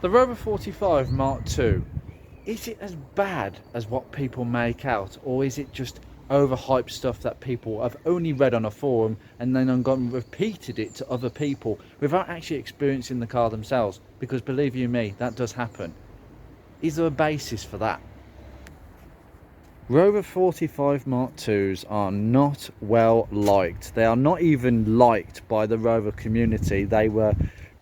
The Rover 45 Mark II, is it as bad as what people make out, or is it just overhyped stuff that people have only read on a forum and then gone and repeated it to other people without actually experiencing the car themselves? Because believe you me, that does happen. Is there a basis for that? Rover 45 Mark IIs are not well liked. They are not even liked by the Rover community. They were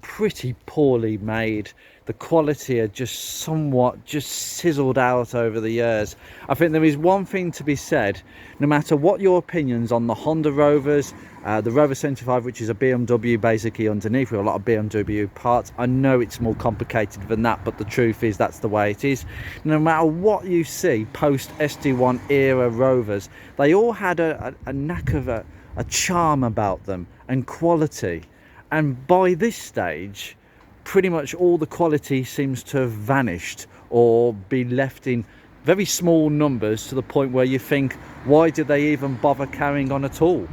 pretty poorly made. The quality had just somewhat just sizzled out over the years. I think there is one thing to be said: no matter what your opinions on the Honda Rovers, the Rover 75, which is a BMW basically underneath with a lot of BMW parts, I know it's more complicated than that, but the truth is that's the way it is. No matter what you see post SD1 era Rovers, they all had a knack of a charm about them and quality. And by this stage, pretty much all the quality seems to have vanished or be left in very small numbers, to the point where you think, why did they even bother carrying on at all?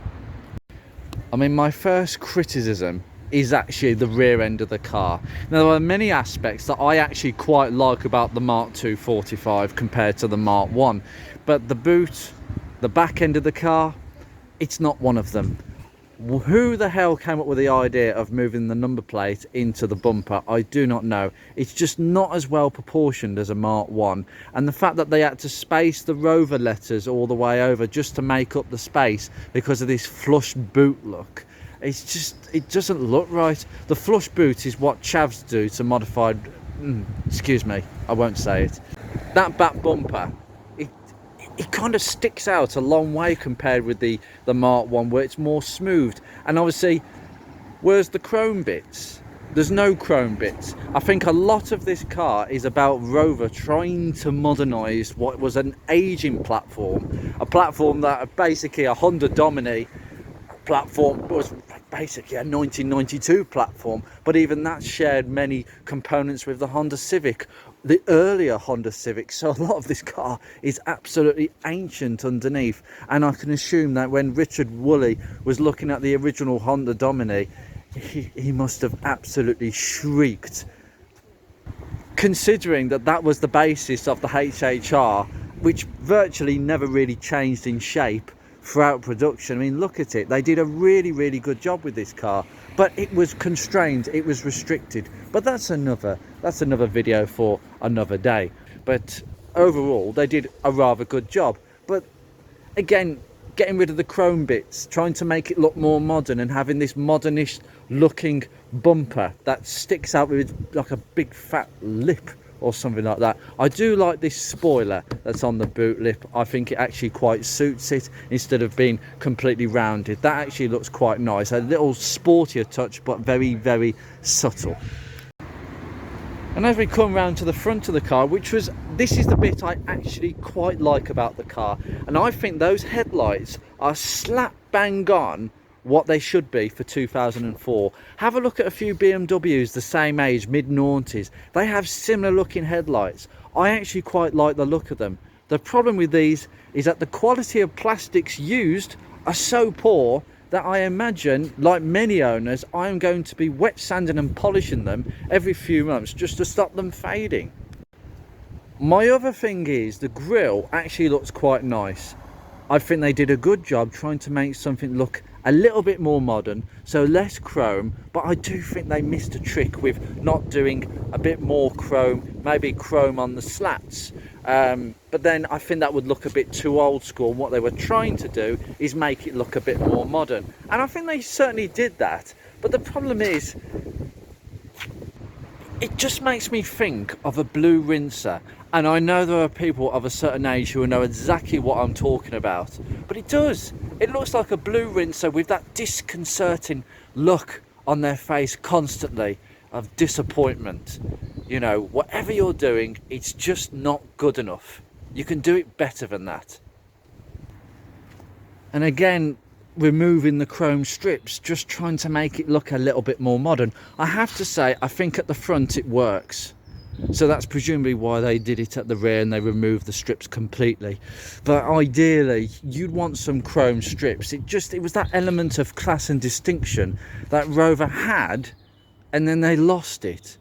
I mean, my first criticism is actually the rear end of the car. Now, there are many aspects that I actually quite like about the Mark II 45 compared to the Mark 1, but the boot, the back end of the car, it's not one of them. Who the hell came up with the idea of moving the number plate into the bumper? I do not know. It's just not as well proportioned as a Mark 1, and the fact that they had to space the Rover letters all the way over just to make up the space because of this flush boot look, it's just, it doesn't look right. The flush boot is what chavs do to modified, excuse me, I won't say it. That back bumper, it kind of sticks out a long way compared with the Mark 1, where it's more smooth. And obviously, where's the chrome bits? There's no chrome bits. I think a lot of this car is about Rover trying to modernise what was an aging platform, a platform that basically a Honda Domini platform was basically a 1992 platform, but even that shared many components with the Honda Civic, the earlier Honda Civic. So a lot of this car is absolutely ancient underneath, and I can assume that when Richard Woolley was looking at the original Honda Domini, he must have absolutely shrieked, considering that that was the basis of the HHR, which virtually never really changed in shape throughout production. I mean, look at it. They did a really good job with this car, but it was constrained, it was restricted. But that's another video for another day. But overall, they did a rather good job. But again, getting rid of the chrome bits, trying to make it look more modern, and having this modernish looking bumper that sticks out with like a big fat lip or something like that. I do like this spoiler that's on the boot lip. I think it actually quite suits it, instead of being completely rounded. That actually looks quite nice, a little sportier touch, but very subtle. And as we come round to the front of the car, this is the bit I actually quite like about the car, and I think those headlights are slap bang on what they should be for 2004. Have a look at a few BMWs the same age, mid-noughties. They have similar looking headlights. I actually quite like the look of them. The problem with these is that the quality of plastics used are so poor that I imagine, like many owners, I am going to be wet sanding and polishing them every few months just to stop them fading. My other thing is the grille actually looks quite nice. I think they did a good job trying to make something look a little bit more modern, so less chrome, but I do think they missed a trick with not doing a bit more chrome, maybe chrome on the slats. But then I think that would look a bit too old school. What they were trying to do is make it look a bit more modern, and I think they certainly did that. But the problem is, it just makes me think of a blue rinser, and I know there are people of a certain age who know exactly what I'm talking about, but it does. It looks like a blue rinser with that disconcerting look on their face constantly of disappointment. You know, whatever you're doing, it's just not good enough. You can do it better than that. And again, removing the chrome strips, just trying to make it look a little bit more modern. I have to say, I think at the front it works. So that's presumably why they did it at the rear and they removed the strips completely. But ideally, you'd want some chrome strips. It was that element of class and distinction that Rover had, and then they lost it.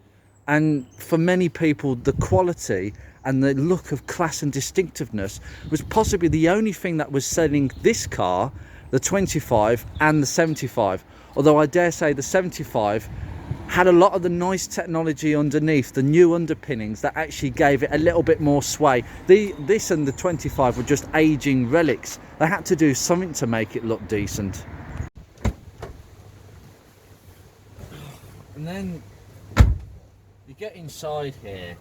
And for many people, the quality and the look of class and distinctiveness was possibly the only thing that was selling this car, the 25 and the 75. Although I dare say the 75 had a lot of the nice technology underneath, the new underpinnings that actually gave it a little bit more sway. This and the 25 were just aging relics. They had to do something to make it look decent. And then you get inside here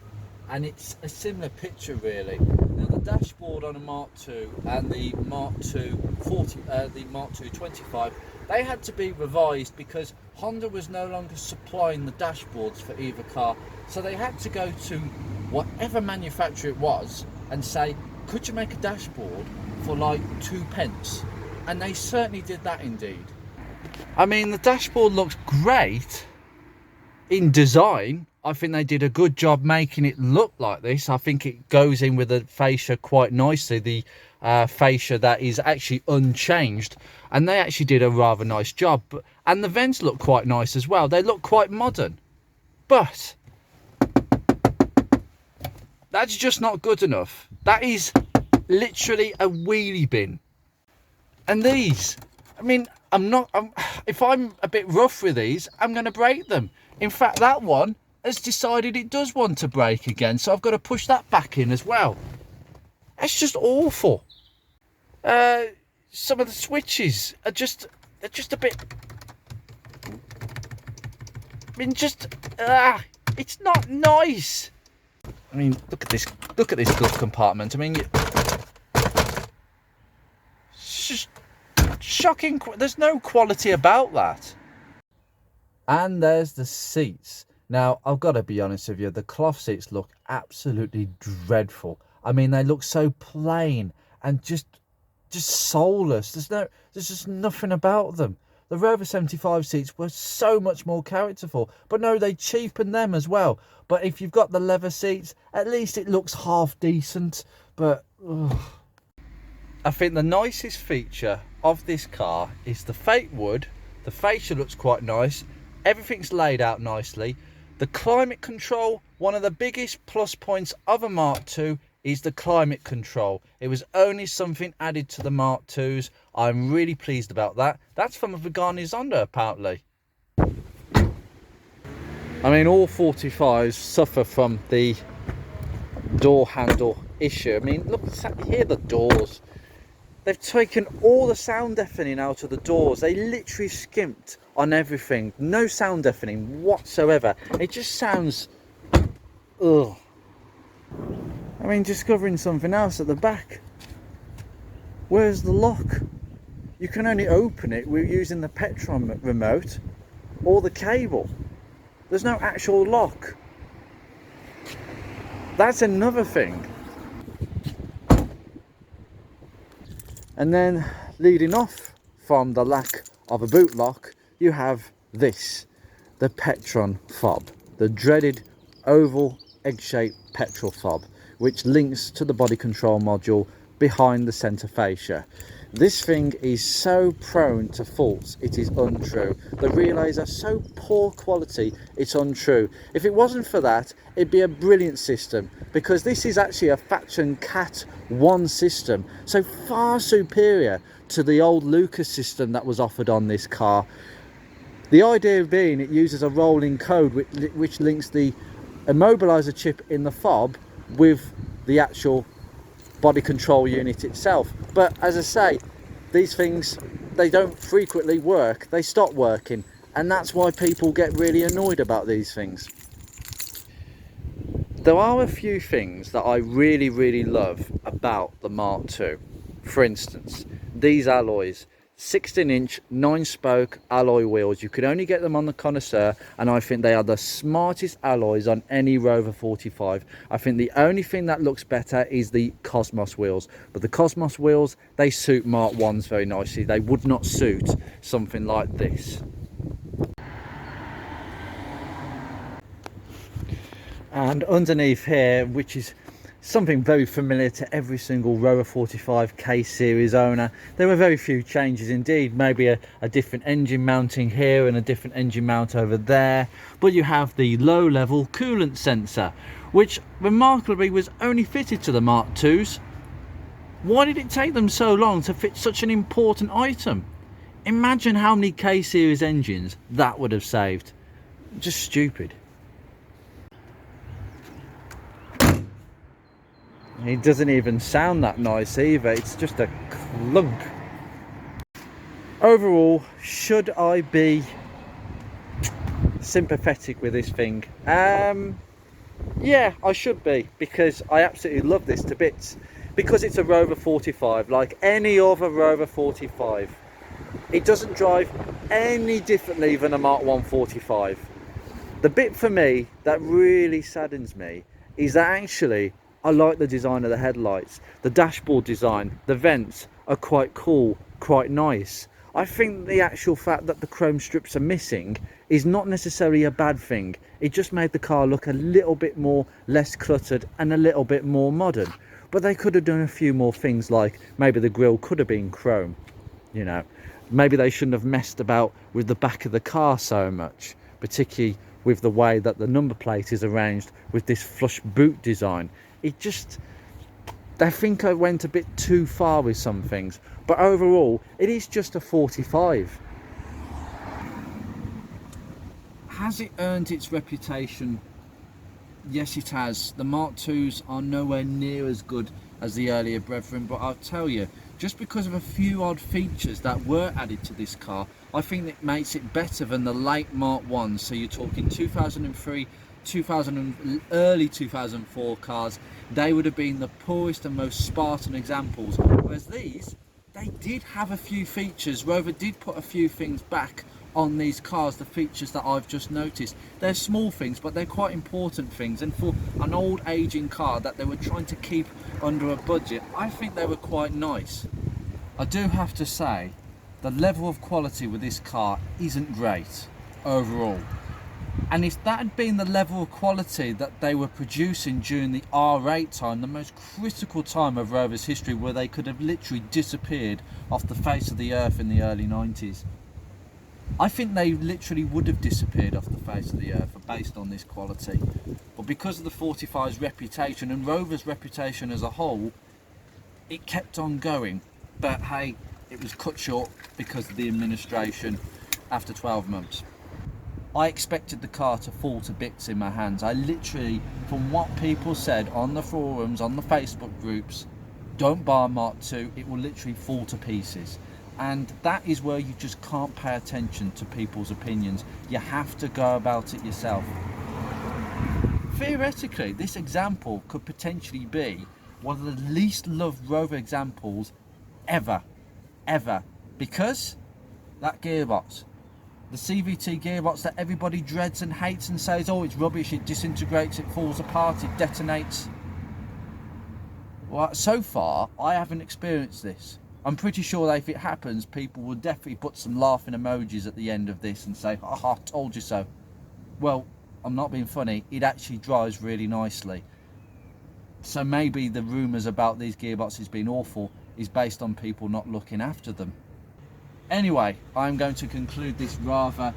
and it's a similar picture really. Now the dashboard on a Mark II and the Mark II 40, the Mark II 25, they had to be revised because Honda was no longer supplying the dashboards for either car, so they had to go to whatever manufacturer it was and say, could you make a dashboard for like 2 pence? And they certainly did that indeed. I mean, the dashboard looks great in design. I think they did a good job making it look like this. I think it goes in with the fascia quite nicely, the fascia that is actually unchanged, and they actually did a rather nice job. And the vents look quite nice as well. They look quite modern, but that's just not good enough. That is literally a wheelie bin. And these, I mean, if I'm a bit rough with these, I'm going to break them. In fact, that one has decided it does want to break again, so I've got to push that back in as well. It's just awful. Some of the switches are just a bit, I mean, it's not nice. I mean, look at this glove compartment. I mean, it's just shocking. There's no quality about that. And there's the seats. Now, I've got to be honest with you, the cloth seats look absolutely dreadful. I mean, they look so plain and just soulless. There's just nothing about them. The Rover 75 seats were so much more characterful, but no, they cheapened them as well. But if you've got the leather seats, at least it looks half decent. But ugh. I think the nicest feature of this car is the fake wood. The fascia looks quite nice. Everything's laid out nicely. The climate control, one of the biggest plus points of a Mark II is the climate control. It was only something added to the Mark IIs. I'm really pleased about that. That's from a Pagani Zonda, apparently. I mean, all 45s suffer from the door handle issue. I mean, look, hear the doors. They've taken all the sound deafening out of the doors. They literally skimped on everything. No sound deafening whatsoever. It just sounds... ugh. I mean, discovering something else at the back. Where's the lock? You can only open it with using the Petron remote or the cable. There's no actual lock. That's another thing. And then, leading off from the lack of a boot lock, you have this, the Petron fob, the dreaded oval egg-shaped petrol fob, which links to the body control module behind the centre fascia. This thing is so prone to faults, it is untrue. The relays are so poor quality, it's untrue. If it wasn't for that, it'd be a brilliant system, because this is actually a Faction Cat 1 system, so far superior to the old Lucas system that was offered on this car. The idea being it uses a rolling code which links the immobiliser chip in the fob with the actual body control unit itself. But as I say, these things, they don't frequently work, they stop working, and that's why people get really annoyed about these things. There are a few things that I really love about the Mark II. For instance, these alloys, 16-inch 9-spoke alloy wheels. You could only get them on the Connoisseur, and I think they are the smartest alloys on any Rover 45. I think the only thing that looks better is the Cosmos wheels, but the Cosmos wheels, they suit Mark 1s very nicely. They would not suit something like this. And underneath here, which is something very familiar to every single Rover 45 K series owner. There were very few changes indeed, maybe a different engine mounting here and a different engine mount over there, but you have the low level coolant sensor, which remarkably was only fitted to the Mark IIs. Why did it take them so long to fit such an important item? Imagine how many K series engines that would have saved. Just stupid. It doesn't even sound that nice either, it's just a clunk. Overall, should I be sympathetic with this thing? Yeah, I should be, because I absolutely love this to bits. Because it's a Rover 45, like any other Rover 45. It doesn't drive any differently than a Mark 145. The bit for me that really saddens me is that actually I like the design of the headlights. The dashboard design, the vents are quite cool, quite nice. I think the actual fact that the chrome strips are missing is not necessarily a bad thing. It just made the car look a little bit more less cluttered and a little bit more modern. But they could have done a few more things, like maybe the grille could have been chrome, you know. Maybe they shouldn't have messed about with the back of the car so much, particularly with the way that the number plate is arranged with this flush boot design. It just, I think I went a bit too far with some things, but overall it is just a 45. Has it earned its reputation? Yes, it has. The Mark IIs are nowhere near as good as the earlier brethren, but I'll tell you, just because of a few odd features that were added to this car, I think it makes it better than the late Mark 1s. So you're talking 2003, 2000, early 2004 cars. They would have been the poorest and most Spartan examples, whereas these, they did have a few features. Rover did put a few things back on these cars, the features that I've just noticed. They're small things, but they're quite important things, and for an old aging car that they were trying to keep under a budget, I think they were quite nice. I do have to say, the level of quality with this car isn't great overall. And if that had been the level of quality that they were producing during the R8 time, the most critical time of Rover's history, where they could have literally disappeared off the face of the earth in the early 90s, I think they literally would have disappeared off the face of the earth based on this quality. But because of the 45's reputation and Rover's reputation as a whole, it kept on going. But hey, it was cut short because of the administration after 12 months. I expected the car to fall to bits in my hands. I literally, from what people said on the forums, on the Facebook groups, don't buy a Mark II, it will literally fall to pieces. And that is where you just can't pay attention to people's opinions. You have to go about it yourself. Theoretically, this example could potentially be one of the least loved Rover examples ever, because that gearbox, the CVT gearbox that everybody dreads and hates and says, oh, it's rubbish, it disintegrates, it falls apart, it detonates. Well, so far, I haven't experienced this. I'm pretty sure that if it happens, people will definitely put some laughing emojis at the end of this and say, haha, told you so. Well, I'm not being funny, it actually drives really nicely. So maybe the rumours about these gearboxes being awful is based on people not looking after them. Anyway, I'm going to conclude this rather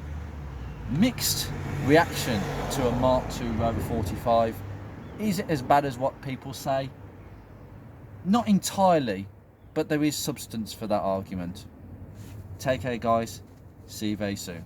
mixed reaction to a Mark II Rover 45. Is it as bad as what people say? Not entirely, but there is substance for that argument. Take care, guys. See you very soon.